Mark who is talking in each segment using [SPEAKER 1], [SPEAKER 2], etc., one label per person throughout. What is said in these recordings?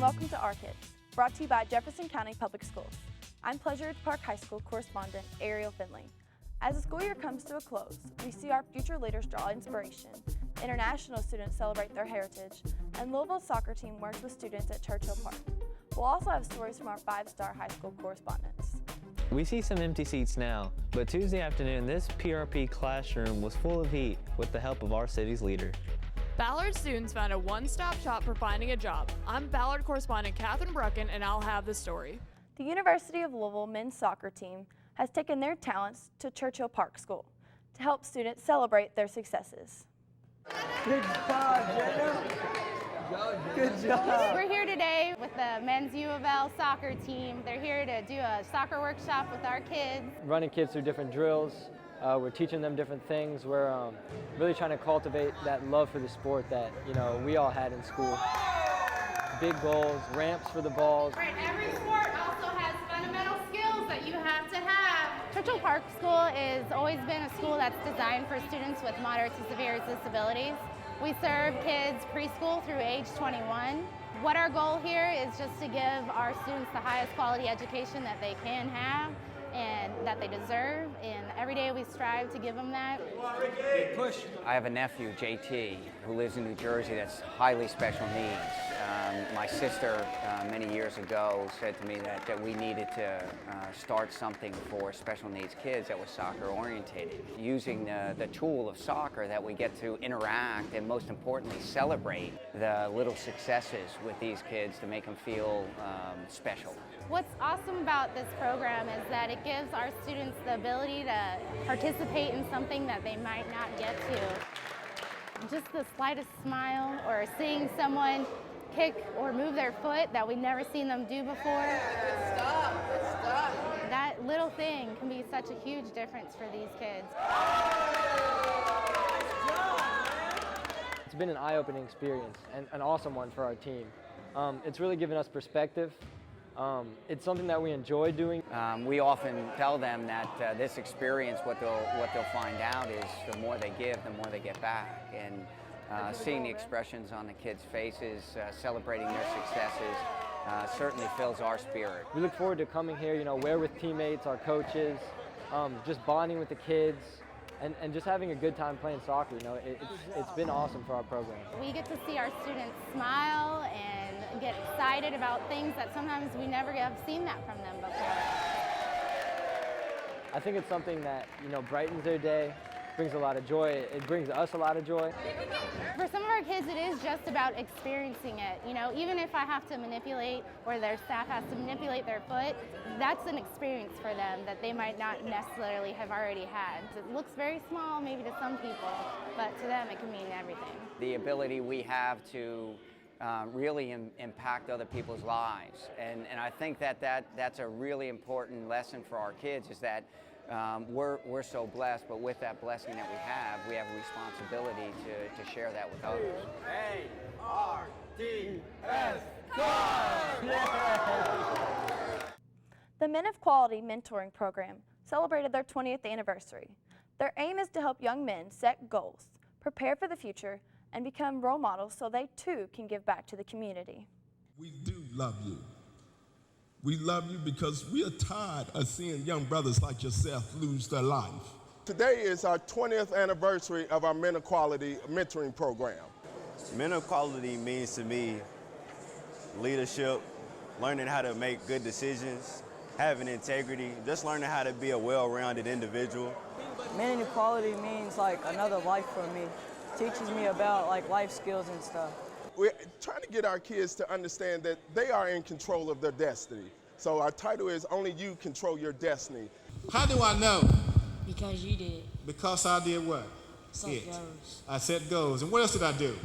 [SPEAKER 1] welcome to Our Kids, brought to you by Jefferson County Public Schools. I'm Pleasure Park High School correspondent Ariel Findley. As the school year comes to a close, we see our future leaders draw inspiration, international students celebrate their heritage, and Louisville's soccer team works with students at Churchill Park. We'll also have stories from our 5-star high school correspondents.
[SPEAKER 2] We see some empty seats now, but Tuesday afternoon this PRP classroom was full of heat with the help of our city's leader.
[SPEAKER 3] Ballard students found a one-stop shop for finding a job. I'm Ballard correspondent Catherine Brucken, and I'll have the story.
[SPEAKER 1] The University of Louisville men's soccer team has taken their talents to Churchill Park School to help students celebrate their successes.
[SPEAKER 4] Good job, Jenna. Good job.
[SPEAKER 5] We're here today with the men's U of L soccer team. They're here to do a soccer workshop with our kids.
[SPEAKER 4] Running kids through different drills. We're teaching them different things. We're really trying to cultivate that love for the sport that we all had in school. Big goals, ramps for the balls.
[SPEAKER 5] Right, every sport also has fundamental skills that you have to have. Churchill Park School has always been a school that's designed for students with moderate to severe disabilities. We serve kids preschool through age 21. What our goal here is just to give our students the highest quality education that they can have and that they deserve, and every day we strive to give them that.
[SPEAKER 6] I have a nephew, JT, who lives in New Jersey that's highly special needs. My sister, many years ago, said to me that we needed to start something for special needs kids that was soccer orientated. Using the tool of soccer that we get to interact and most importantly celebrate the little successes with these kids to make them feel special.
[SPEAKER 5] What's awesome about this program is that it gives our students the ability to participate in something that they might not get to. Just the slightest smile or seeing someone kick or move their foot that we've never seen them do before.
[SPEAKER 7] Good stuff, good stuff.
[SPEAKER 5] That little thing can be such a huge difference for these kids.
[SPEAKER 4] It's been an eye-opening experience and an awesome one for our team. It's really given us perspective. It's something that we enjoy doing.
[SPEAKER 6] We often tell them that this experience, what they'll find out is the more they give, the more they get back. And seeing the expressions on the kids' faces, celebrating their successes, certainly fills our spirit.
[SPEAKER 4] We look forward to coming here, we're with teammates, our coaches, just bonding with the kids, and just having a good time playing soccer. It's been awesome for our program.
[SPEAKER 5] We get to see our students smile and get excited about things that sometimes we never have seen that from them before.
[SPEAKER 4] I think it's something that, brightens their day, brings a lot of joy. It brings us a lot of joy.
[SPEAKER 5] For some of our kids, it is just about experiencing it. Even if I have to manipulate or their staff has to manipulate their foot, that's an experience for them that they might not necessarily have already had. It looks very small maybe to some people, but to them it can mean everything.
[SPEAKER 6] The ability we have to really impact other people's lives. And I think that's a really important lesson for our kids is that we're so blessed, but with that blessing that we have a responsibility to share that with others.
[SPEAKER 4] A-R-D-S,
[SPEAKER 1] The Men of Quality Mentoring Program celebrated their 20th anniversary. Their aim is to help young men set goals, prepare for the future, and become role models so they too can give back to the community.
[SPEAKER 8] We do love you. We love you because we are tired of seeing young brothers like yourself lose their life.
[SPEAKER 9] Today is our 20th anniversary of our Men of Quality mentoring program.
[SPEAKER 10] Men of Quality means to me leadership, learning how to make good decisions, having integrity, just learning how to be a well-rounded individual.
[SPEAKER 11] Men of Quality means like another life for me. Teaches me about life skills and stuff.
[SPEAKER 9] We're trying to get our kids to understand that they are in control of their destiny. So our title is Only You Control Your Destiny.
[SPEAKER 8] How do I know?
[SPEAKER 12] Because you did.
[SPEAKER 8] Because I did what?
[SPEAKER 12] Set goals.
[SPEAKER 8] I set goals. And what else did I do?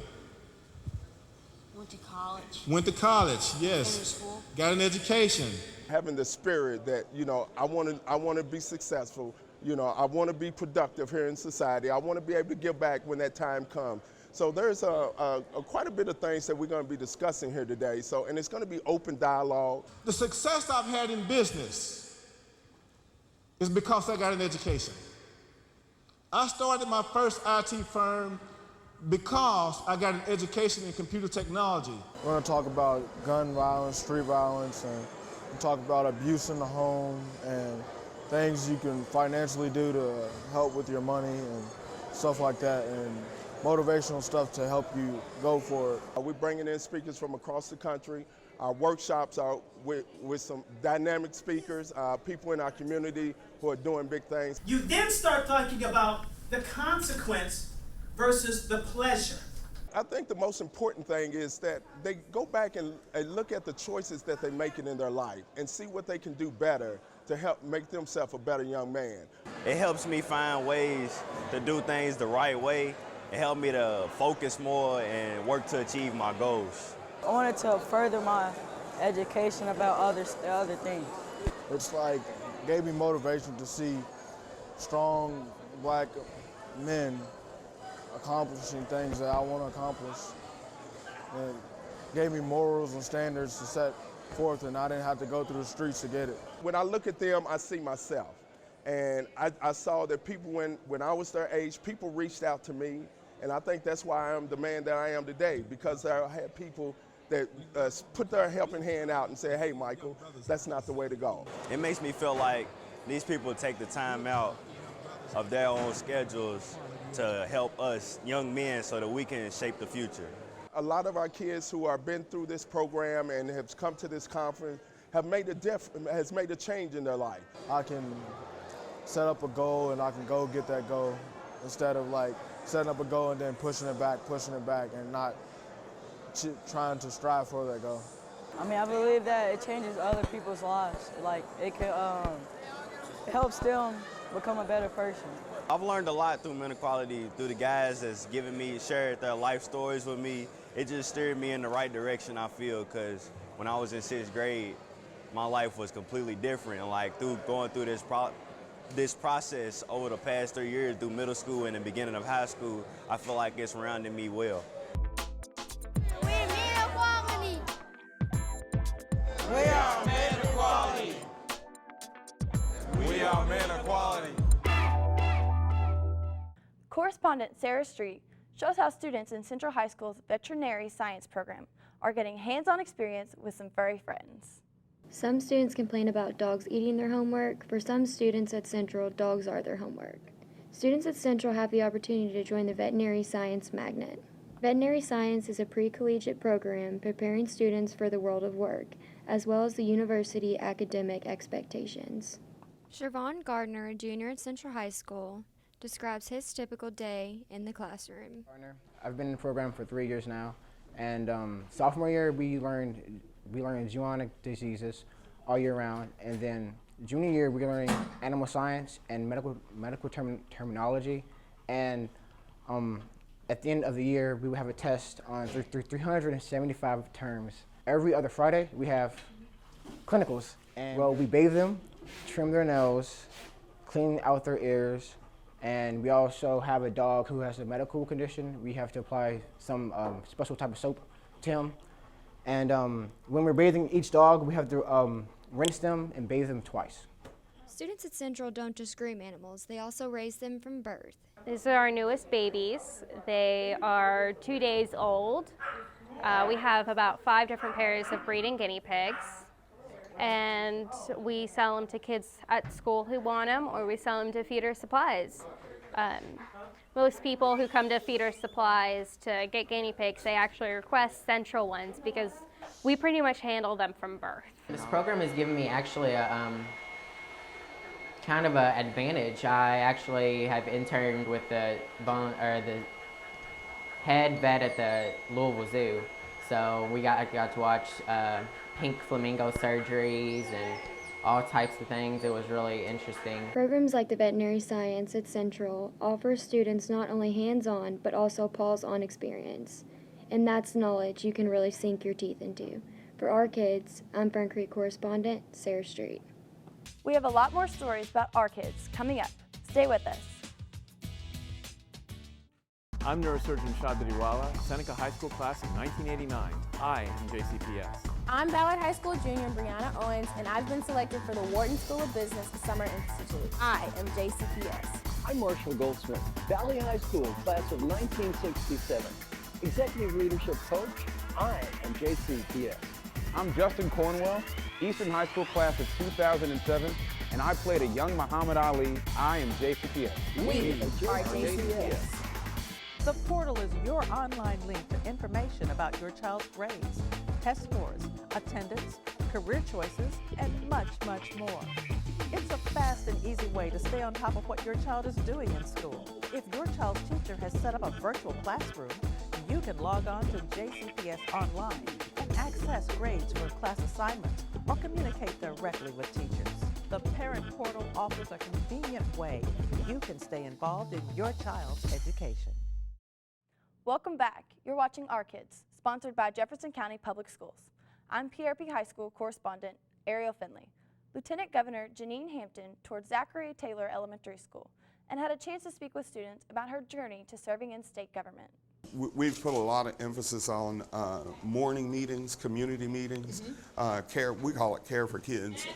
[SPEAKER 12] Went to college.
[SPEAKER 8] Went to college, yes.
[SPEAKER 12] Finished school.
[SPEAKER 8] Got an education.
[SPEAKER 9] Having the spirit that, I want to be successful. I want to be productive here in society. I want to be able to give back when that time comes. So there's quite a bit of things that we're going to be discussing here today. And it's going to be open dialogue.
[SPEAKER 8] The success I've had in business is because I got an education. I started my first IT firm
[SPEAKER 13] because I got an education in computer technology.
[SPEAKER 14] We're going to talk about gun violence, street violence, and we'll talk about abuse in the home and things you can financially do to help with your money and stuff like that, and motivational stuff to help you go for it.
[SPEAKER 9] We're bringing in speakers from across the country. Our workshops are with some dynamic speakers, people in our community who are doing big things.
[SPEAKER 15] You then start talking about the consequence versus the pleasure.
[SPEAKER 9] I think the most important thing is that they go back and look at the choices that they're making in their life and see what they can do better to help make themselves a better young man.
[SPEAKER 10] It helps me find ways to do things the right way. It helped me to focus more and work to achieve my goals.
[SPEAKER 11] I wanted to further my education about other things.
[SPEAKER 14] It's like gave me motivation to see strong black men accomplishing things that I want to accomplish, and gave me morals and standards to set forth, and I didn't have to go through the streets to get it.
[SPEAKER 9] When I look at them, I see myself. And I saw that people, when I was their age, people reached out to me, and I think that's why I am the man that I am today, because I had people that put their helping hand out and say, hey, Michael, that's not the way to go.
[SPEAKER 10] It makes me feel like these people take the time out of their own schedules to help us young men so that we can shape the future.
[SPEAKER 9] A lot of our kids who have been through this program and have come to this conference have made a change in their life.
[SPEAKER 14] I can set up a goal and I can go get that goal instead of like setting up a goal and then pushing it back, and not trying to strive for that goal.
[SPEAKER 11] I mean, I believe that it changes other people's lives. Like, it could it helps them become a better person.
[SPEAKER 10] I've learned a lot through mental quality, through the guys that's shared their life stories with me. It just steered me in the right direction, I feel, because when I was in 6th grade, my life was completely different. And like going through this process over the past 3 years through middle school and the beginning of high school, I feel like it's rounded me well.
[SPEAKER 16] We men equality.
[SPEAKER 13] We are men equality. We are men equality.
[SPEAKER 1] Correspondent Sarah Street shows how students in Central High School's veterinary science program are getting hands-on experience with some furry friends.
[SPEAKER 17] Some students complain about dogs eating their homework. For some students at Central, dogs are their homework. Students at Central have the opportunity to join the Veterinary Science Magnet. Veterinary Science is a pre-collegiate program preparing students for the world of work, as well as the university academic expectations. Shervon Gardner, a junior at Central High School, describes his typical day in the classroom.
[SPEAKER 18] I've been in the program for 3 years now, and sophomore year we learned zoonotic diseases all year round, and then junior year we're learning animal science and medical terminology, and at the end of the year we will have a test on 375 terms. Every other Friday we have clinicals, and we bathe them, trim their nails, clean out their ears, and we also have a dog who has a medical condition. We have to apply some special type of soap to him. And when we're bathing each dog, we have to rinse them and bathe them twice.
[SPEAKER 17] Students at Central don't just groom animals, they also raise them from birth.
[SPEAKER 19] These are our newest babies. They are 2 days old. We have about 5 different pairs of breeding guinea pigs. And we sell them to kids at school who want them, or we sell them to Feeder Supplies. Most people who come to Feeder Supplies to get guinea pigs, they actually request Central ones because we pretty much handle them from birth.
[SPEAKER 20] This program has given me actually a kind of an advantage. I actually have interned with the head vet at the Louisville Zoo, so I got to watch pink flamingo surgeries and all types of things. It was really interesting.
[SPEAKER 17] Programs like the Veterinary Science at Central offer students not only hands-on, but also paws-on experience. And that's knowledge you can really sink your teeth into. For our kids, I'm Fern Creek correspondent Sarah Street.
[SPEAKER 1] We have a lot more stories about our kids coming up. Stay with us.
[SPEAKER 21] I'm neurosurgeon Shad Badiwala, Seneca High School class of 1989. I am JCPS.
[SPEAKER 22] I'm Ballard High School junior Brianna Owens, and I've been selected for the Wharton School of Business Summer Institute. I am JCPS.
[SPEAKER 2] I'm Marshall Goldsmith, Valley High School, class of 1967. Executive Leadership Coach, I am JCPS.
[SPEAKER 3] I'm Justin Cornwell, Eastern High School class of 2007, and I played a young Muhammad Ali. I am JCPS.
[SPEAKER 2] We are JCPS.
[SPEAKER 23] The Portal is your online link for information about your child's grades, test scores, attendance, career choices, and much, much more. It's a fast and easy way to stay on top of what your child is doing in school. If your child's teacher has set up a virtual classroom, you can log on to JCPS Online and access grades for class assignments or communicate directly with teachers. The Parent Portal offers a convenient way you can stay involved in your child's education.
[SPEAKER 1] Welcome back. You're watching Our Kids, sponsored by Jefferson County Public Schools. I'm PRP High School correspondent Ariel Findley. Lieutenant Governor Janine Hampton toured Zachary Taylor Elementary School and had a chance to speak with students about her journey to serving in state government.
[SPEAKER 24] We've put a lot of emphasis on morning meetings, community meetings, care. We call it Care for Kids.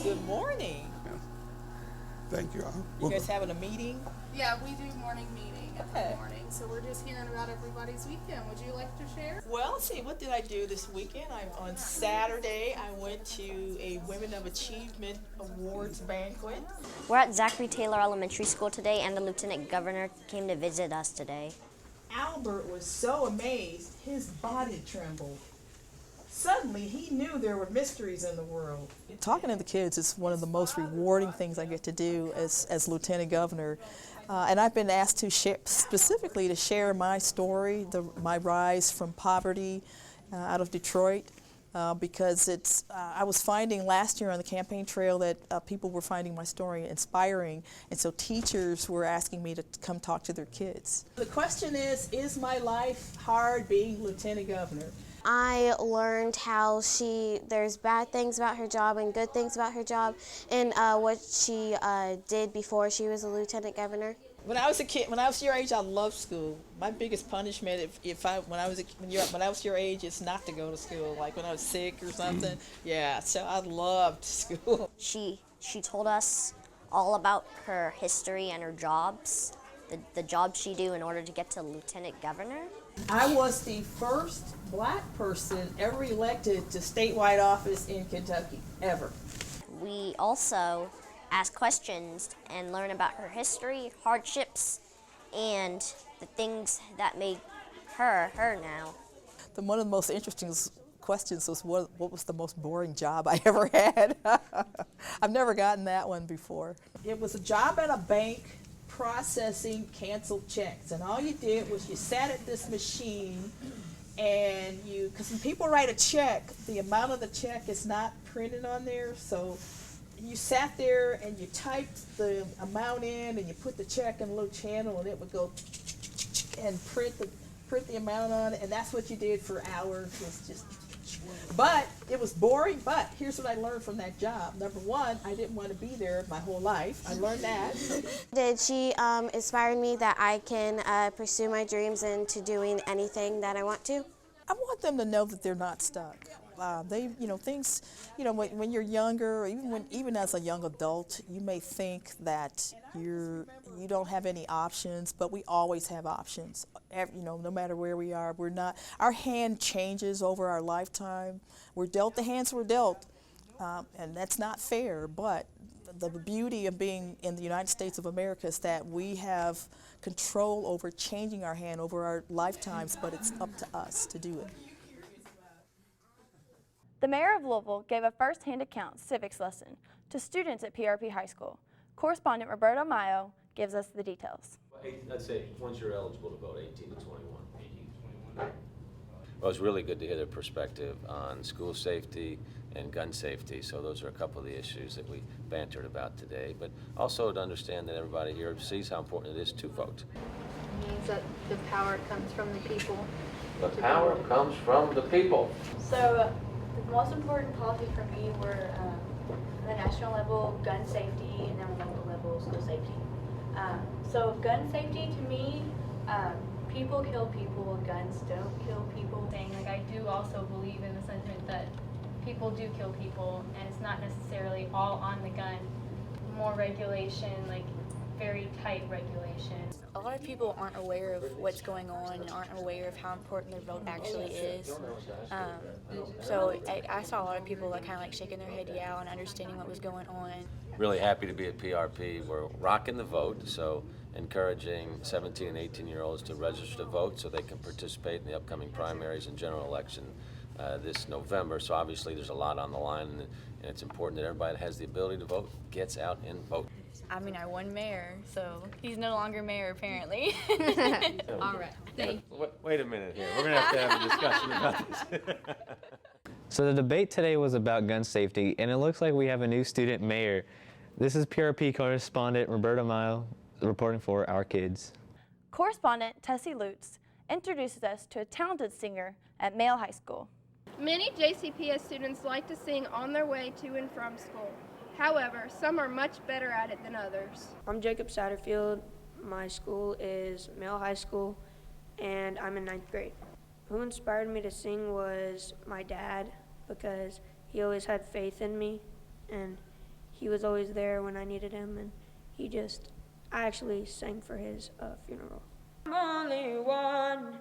[SPEAKER 7] Good morning.
[SPEAKER 24] Yeah. Thank you.
[SPEAKER 7] You guys having a meeting?
[SPEAKER 25] Yeah, we do morning meeting every morning. So we're just hearing about everybody's weekend. Would you like to share?
[SPEAKER 7] Well, let's see, what did I do this weekend? On Saturday, I went to a Women of Achievement Awards banquet.
[SPEAKER 12] We're at Zachary Taylor Elementary School today, and the Lieutenant Governor came to visit us today.
[SPEAKER 7] Albert was so amazed, his body trembled. Suddenly, he knew there were mysteries in the world. Talking to the kids is one of the most rewarding things I get to do as Lieutenant Governor. And I've been asked to share, specifically to share my story, my rise from poverty out of Detroit, because I was finding last year on the campaign trail that people were finding my story inspiring, and so teachers were asking me to come talk to their kids. The question is my life hard being Lieutenant Governor?
[SPEAKER 26] I learned how there's bad things about her job and good things about her job, and what she did before she was a lieutenant governor.
[SPEAKER 7] When I was a kid, when I was your age, I loved school. My biggest punishment, when I was your age, is not to go to school. Like when I was sick or something. Yeah, so I loved school.
[SPEAKER 12] She told us all about her history and her jobs, the jobs she do in order to get to lieutenant governor.
[SPEAKER 7] I was the first black person ever elected to statewide office in Kentucky, ever.
[SPEAKER 12] We also ask questions and learn about her history, hardships, and the things that made her now.
[SPEAKER 7] One of the most interesting questions was what was the most boring job I ever had? I've never gotten that one before. It was a job at a bank processing canceled checks, and all you did was you sat at this machine and because when people write a check, the amount of the check is not printed on there, so you sat there and you typed the amount in and you put the check in a little channel and it would go and print the amount on it, and that's what you did for hours. But it was boring, but here's what I learned from that job. Number one, I didn't want to be there my whole life. I learned that.
[SPEAKER 26] She inspired me that I can pursue my dreams into doing anything that I want to.
[SPEAKER 7] I want them to know that they're not stuck. Things, when you're younger, or even as a young adult, you may think that you don't have any options, but we always have options. No matter where we are, our hand changes over our lifetime. We're dealt the hands we're dealt, and that's not fair, but the beauty of being in the United States of America is that we have control over changing our hand over our lifetimes, but it's up to us to do it.
[SPEAKER 1] The mayor of Louisville gave a first-hand account civics lesson to students at PRP High School. Correspondent Roberto Mayo gives us the details.
[SPEAKER 27] I'd say once you're eligible to vote, 18 to 21. Well, it's really good to hear their perspective on school safety and gun safety. So those are a couple of the issues that we bantered about today. But also to understand that everybody here sees how important it is to vote.
[SPEAKER 28] It means that the power comes from the people.
[SPEAKER 27] The power comes from the people.
[SPEAKER 28] So the most important policies for me were the national level gun safety and then local level school safety. So gun safety to me, people kill people, guns don't kill people.
[SPEAKER 29] I do also believe in the sentiment that people do kill people and it's not necessarily all on the gun. More regulation, like very tight regulations.
[SPEAKER 28] A lot of people aren't aware of what's going on and aren't aware of how important their vote actually is. So I saw a lot of people like kind of like shaking their head yeah and understanding what was going on.
[SPEAKER 27] Really happy to be at PRP. We're rocking the vote, so encouraging 17 and 18-year-olds to register to vote so they can participate in the upcoming primaries and general election this November. So obviously there's a lot on the line, and it's important that everybody that has the ability to vote gets out and vote.
[SPEAKER 28] I mean, I won mayor, so he's no longer mayor apparently.
[SPEAKER 29] All right, thank you.
[SPEAKER 27] Wait a minute here. We're going to have a discussion about this.
[SPEAKER 4] So the debate today was about gun safety, and it looks like we have a new student mayor. This is PRP correspondent Roberta Mile reporting for Our Kids.
[SPEAKER 1] Correspondent Tessie Lutz introduces us to a talented singer at Male High School.
[SPEAKER 22] Many JCPS students like to sing on their way to and from school. However, some are much better at it than others.
[SPEAKER 5] I'm Jacob Satterfield. My school is Male High School, and I'm in 9th grade. Who inspired me to sing was my dad, because he always had faith in me, and he was always there when I needed him, and I actually sang for his funeral.
[SPEAKER 6] I'm only one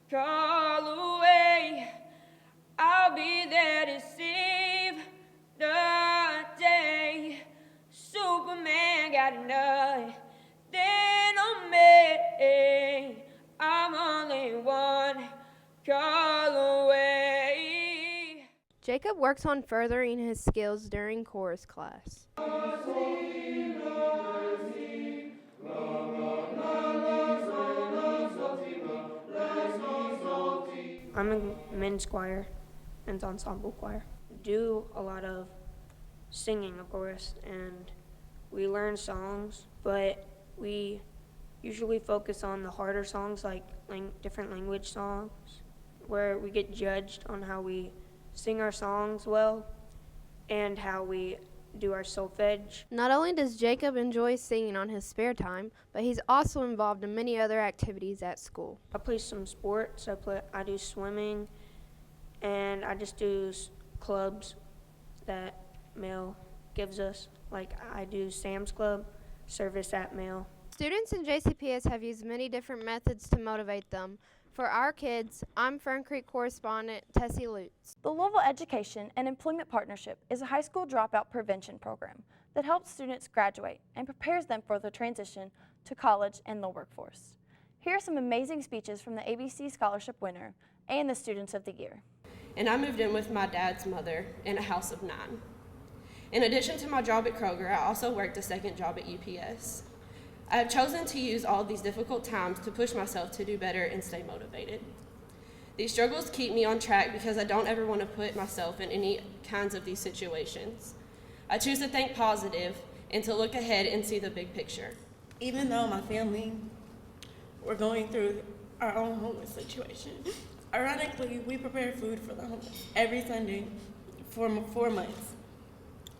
[SPEAKER 6] call away. I'll be there to save the day. Superman got nothing on me. I'm only one call away.
[SPEAKER 22] Jacob works on furthering his skills during chorus class.
[SPEAKER 5] I'm in men's choir and ensemble choir. Do a lot of singing, of course, and we learn songs, but we usually focus on the harder songs, like different language songs, where we get judged on how we sing our songs well and how we do our solfege.
[SPEAKER 22] Not only does Jacob enjoy singing on his spare time, but he's also involved in many other activities at school.
[SPEAKER 5] I play some sports. I do swimming, and I just do clubs that Male gives us. Like I do Sam's Club, service at Male.
[SPEAKER 22] Students in JCPS have used many different methods to motivate them. For Our Kids, I'm Fern Creek correspondent Tessie Lutz.
[SPEAKER 1] The Louisville Education and Employment Partnership is a high school dropout prevention program that helps students graduate and prepares them for the transition to college and the workforce. Here are some amazing speeches from the ABC Scholarship winner and the Students of the Year.
[SPEAKER 8] And I moved in with my dad's mother in a house of 9. In addition to my job at Kroger, I also worked a second job at UPS. I have chosen to use all these difficult times to push myself to do better and stay motivated. These struggles keep me on track because I don't ever want to put myself in any kinds of these situations. I choose to think positive and to look ahead and see the big picture.
[SPEAKER 9] Even though my family were going through our own homeless situation, ironically, we prepared food for the homeless every Sunday for 4 months.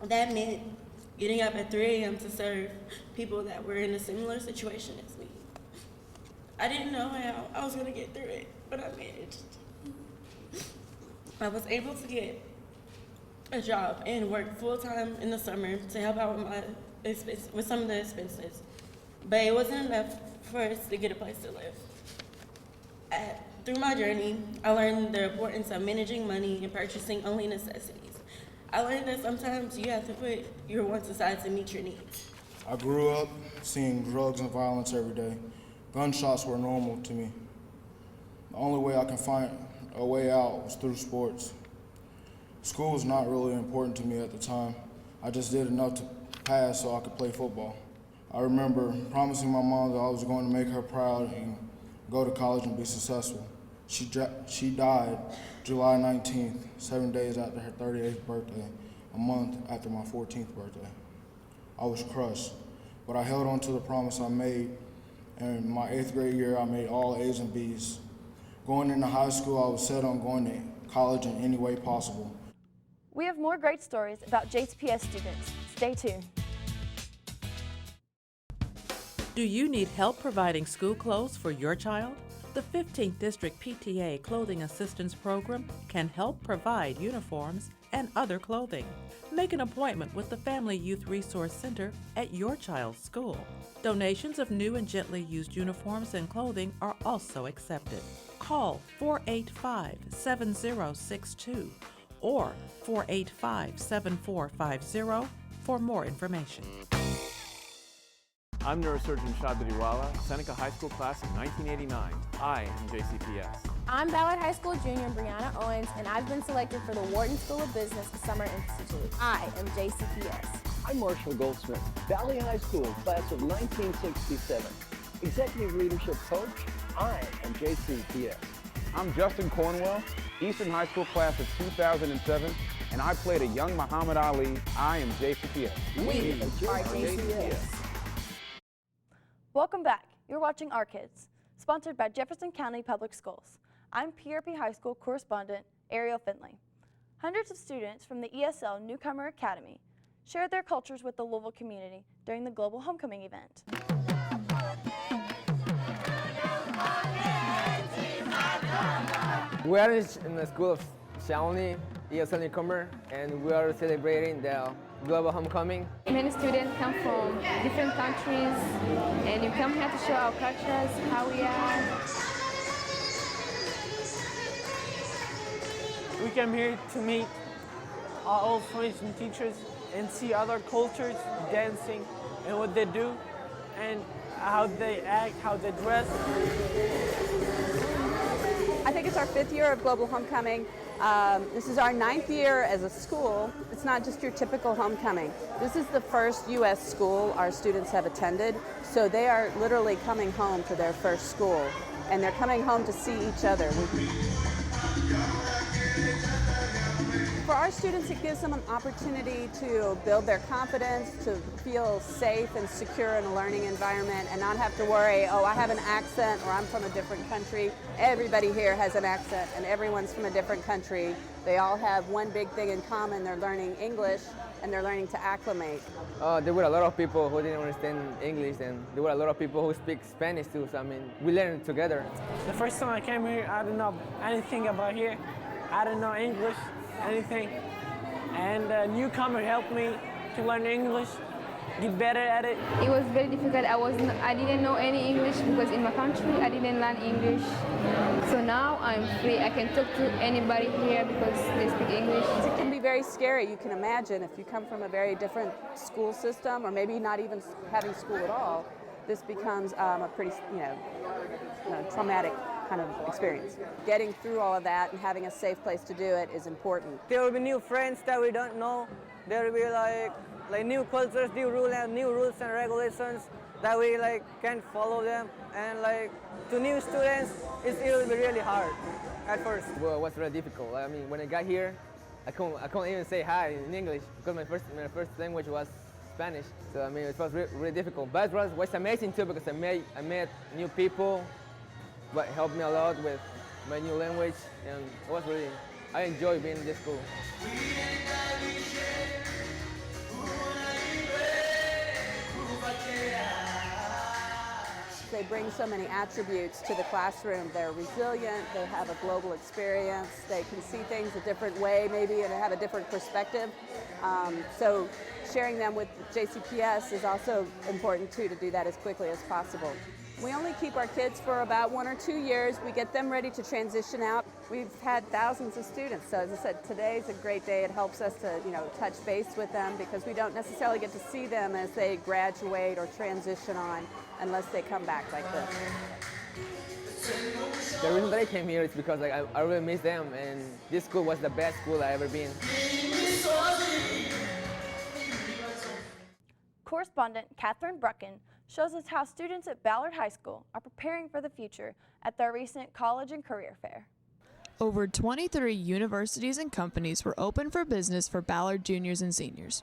[SPEAKER 9] That meant getting up at 3 a.m. to serve people that were in a similar situation as me. I didn't know how I was gonna get through it, but I managed. I was able to get a job and work full-time in the summer to help out with some of the expenses, but it wasn't enough for us to get a place to live. Through my journey, I learned the importance of managing money and purchasing only necessities. I learned that sometimes you have to put your wants aside to meet your needs.
[SPEAKER 10] I grew up seeing drugs and violence every day. Gunshots were normal to me. The only way I could find a way out was through sports. School was not really important to me at the time. I just did enough to pass so I could play football. I remember promising my mom that I was going to make her proud and go to college and be successful. She died July 19th, 7 days after her 38th birthday, a month after my 14th birthday. I was crushed, but I held on to the promise I made, and in my 8th grade year, I made all A's and B's. Going into high school, I was set on going to college in any way possible.
[SPEAKER 1] We have more great stories about JCPS students. Stay tuned.
[SPEAKER 23] Do you need help providing school clothes for your child? The 15th District PTA Clothing Assistance Program can help provide uniforms and other clothing. make an appointment with the Family Youth Resource Center at your child's school. Donations of new and gently used uniforms and clothing are also accepted. Call 485-7062 or 485-7450 for more information.
[SPEAKER 21] I'm neurosurgeon Shadriwala, Seneca High School class of 1989. I am JCPS.
[SPEAKER 11] I'm Ballard High School junior Brianna Owens, and I've been selected for the Wharton School of Business Summer Institute. I am JCPS.
[SPEAKER 2] I'm Marshall Goldsmith, Valley High School, class of 1967. Executive Leadership Coach, I am JCPS.
[SPEAKER 3] I'm Justin Cornwell, Eastern High School class of 2007, and I played a young Muhammad Ali. I am JCPS.
[SPEAKER 2] We are JCPS.
[SPEAKER 1] Welcome back. You're watching Our Kids, sponsored by Jefferson County Public Schools. I'm PRP High School correspondent Ariel Findley. Hundreds of students from the ESL Newcomer Academy shared their cultures with the Louisville community during the Global Homecoming event.
[SPEAKER 13] We are in the school of Shawnee, ESL Newcomer, and we are celebrating the Global Homecoming.
[SPEAKER 22] Many students come from different countries, and you come here to show our cultures, how we are.
[SPEAKER 14] We come here to meet our old friends and teachers and see other cultures dancing and what they do and how they act, how they dress.
[SPEAKER 15] I think it's our 5th year of Global Homecoming. This is our 9th year as a school. It's not just your typical homecoming. This is the first U.S. school our students have attended, so they are literally coming home to their first school, and they're coming home to see each other. For our students, it gives them an opportunity to build their confidence, to feel safe and secure in a learning environment and not have to worry, oh, I have an accent or I'm from a different country. Everybody here has an accent and everyone's from a different country. They all have one big thing in common. They're learning English and they're learning to acclimate.
[SPEAKER 13] There were a lot of people who didn't understand English, and there were a lot of people who speak Spanish too, so I mean, we learned together.
[SPEAKER 14] The first time I came here, I didn't know anything about here. I didn't know English, anything. And Newcomer helped me to learn English, get better at it.
[SPEAKER 22] It was very difficult. I didn't know any English because in my country I didn't learn English. So now I'm free. I can talk to anybody here because they speak English.
[SPEAKER 15] It can be very scary. You can imagine if you come from a very different school system, or maybe not even having school at all, this becomes a pretty, traumatic kind of experience. Getting through all of that and having a safe place to do it is important.
[SPEAKER 13] There will be new friends that we don't know. There will be like new cultures, new rules and regulations that we can't follow them. And to new students, it will be really hard at first. Well, it was really difficult. I mean, when I got here, I couldn't even say hi in English because my first language was Spanish. So I mean, it was really difficult. But it was amazing too because I met new people, but it helped me a lot with my new language, and I enjoy being in this school.
[SPEAKER 15] They bring so many attributes to the classroom. They're resilient, they have a global experience, they can see things a different way maybe and have a different perspective. So sharing them with JCPS is also important too, to do that as quickly as possible. We only keep our kids for about 1 or 2 years. We get them ready to transition out. We've had thousands of students, so as I said, today's a great day. It helps us to touch base with them because we don't necessarily get to see them as they graduate or transition on unless they come back like this.
[SPEAKER 13] The reason that I came here is because I really miss them, and this school was the best school I've ever been.
[SPEAKER 1] Correspondent Catherine Brucken shows us how students at Ballard High School are preparing for the future at their recent college and career fair.
[SPEAKER 16] Over 23 universities and companies were open for business for Ballard juniors and seniors.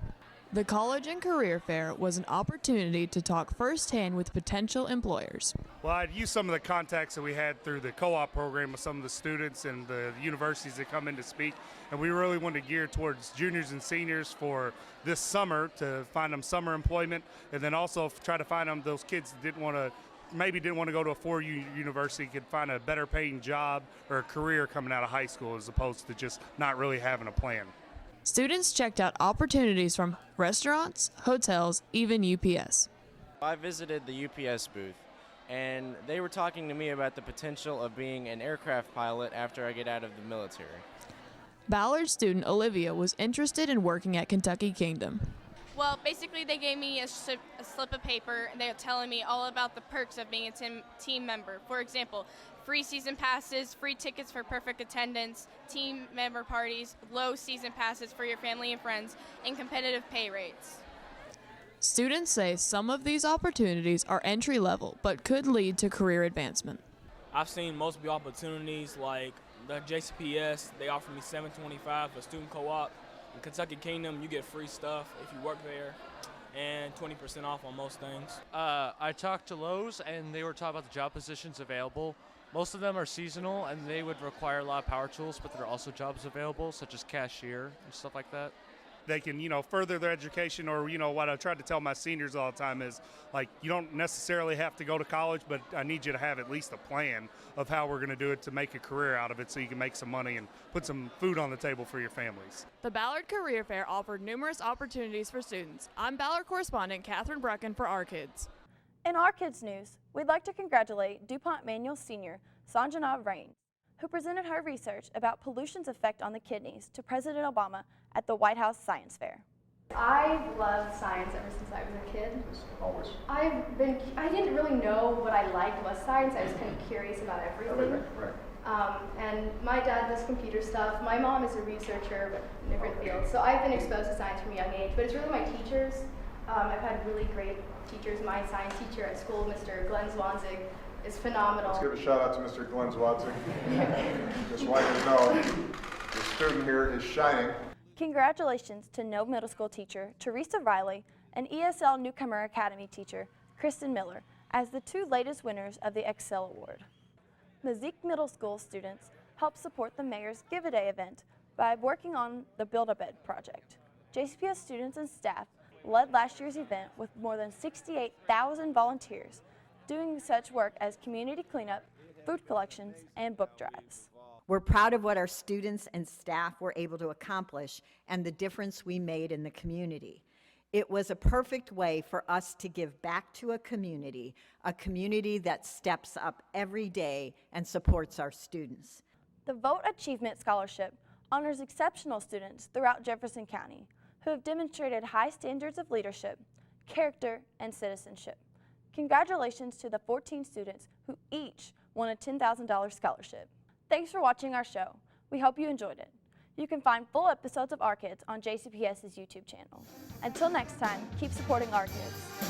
[SPEAKER 16] The College and Career Fair was an opportunity to talk firsthand with potential employers.
[SPEAKER 17] Well, I'd used some of the contacts that we had through the co-op program with some of the students and the universities that come in to speak, and we really wanted to gear towards juniors and seniors for this summer to find them summer employment, and then also try to find them those kids that didn't want to go to a four-year university, could find a better paying job or a career coming out of high school as opposed to just not really having a plan.
[SPEAKER 16] Students checked out opportunities from restaurants, hotels, even UPS.
[SPEAKER 7] I visited the UPS booth, and they were talking to me about the potential of being an aircraft pilot after I get out of the military.
[SPEAKER 16] Ballard student Olivia was interested in working at Kentucky Kingdom.
[SPEAKER 12] Well, basically they gave me a slip of paper, and they were telling me all about the perks of being a team member. For example, free season passes, free tickets for perfect attendance, team member parties, low season passes for your family and friends, and competitive pay rates.
[SPEAKER 16] Students say some of these opportunities are entry level, but could lead to career advancement.
[SPEAKER 18] I've seen multiple opportunities like the JCPS, they offer me $7.25 for student co-op. In Kentucky Kingdom, you get free stuff if you work there, and 20% off on most things.
[SPEAKER 19] I talked to Lowe's, and they were talking about the job positions available. Most of them are seasonal, and they would require a lot of power tools, but there are also jobs available, such as cashier and stuff like that.
[SPEAKER 17] They can, further their education, or, what I try to tell my seniors all the time is, like, you don't necessarily have to go to college, but I need you to have at least a plan of how we're going to do it to make a career out of it so you can make some money and put some food on the table for your families.
[SPEAKER 16] The Ballard Career Fair offered numerous opportunities for students. I'm Ballard correspondent Catherine Brecken for Our Kids.
[SPEAKER 1] In Our Kids news, we'd like to congratulate DuPont Manual Senior Sanjana Rain, who presented her research about pollution's effect on the kidneys to President Obama at the White House Science Fair.
[SPEAKER 22] I've loved science ever since I was a kid. I didn't really know what I liked was science. I was kind of curious about everything. And my dad does computer stuff. My mom is a researcher, but in different fields. So I've been exposed to science from a young age, but it's really my teachers. I've had really great teachers. My science teacher at school, Mr. Glenn Zwanzig, is phenomenal.
[SPEAKER 20] Let's give a shout out to Mr. Glenn Zwanzig. Just want you to know, the student here is shining.
[SPEAKER 1] Congratulations to Nove Middle School teacher Teresa Riley and ESL Newcomer Academy teacher Kristen Miller as the two latest winners of the Excel Award. Mazik Middle School students helped support the Mayor's Give-A-Day event by working on the Build-A-Bed project. JCPS students and staff led last year's event with more than 68,000 volunteers doing such work as community cleanup, food collections, and book drives.
[SPEAKER 24] We're proud of what our students and staff were able to accomplish and the difference we made in the community. It was a perfect way for us to give back to a community that steps up every day and supports our students.
[SPEAKER 1] The Vote Achievement Scholarship honors exceptional students throughout Jefferson County who have demonstrated high standards of leadership, character, and citizenship. Congratulations to the 14 students who each won a $10,000 scholarship. Thanks for watching our show. We hope you enjoyed it. You can find full episodes of Our Kids on JCPS's YouTube channel. Until next time, keep supporting Our Kids.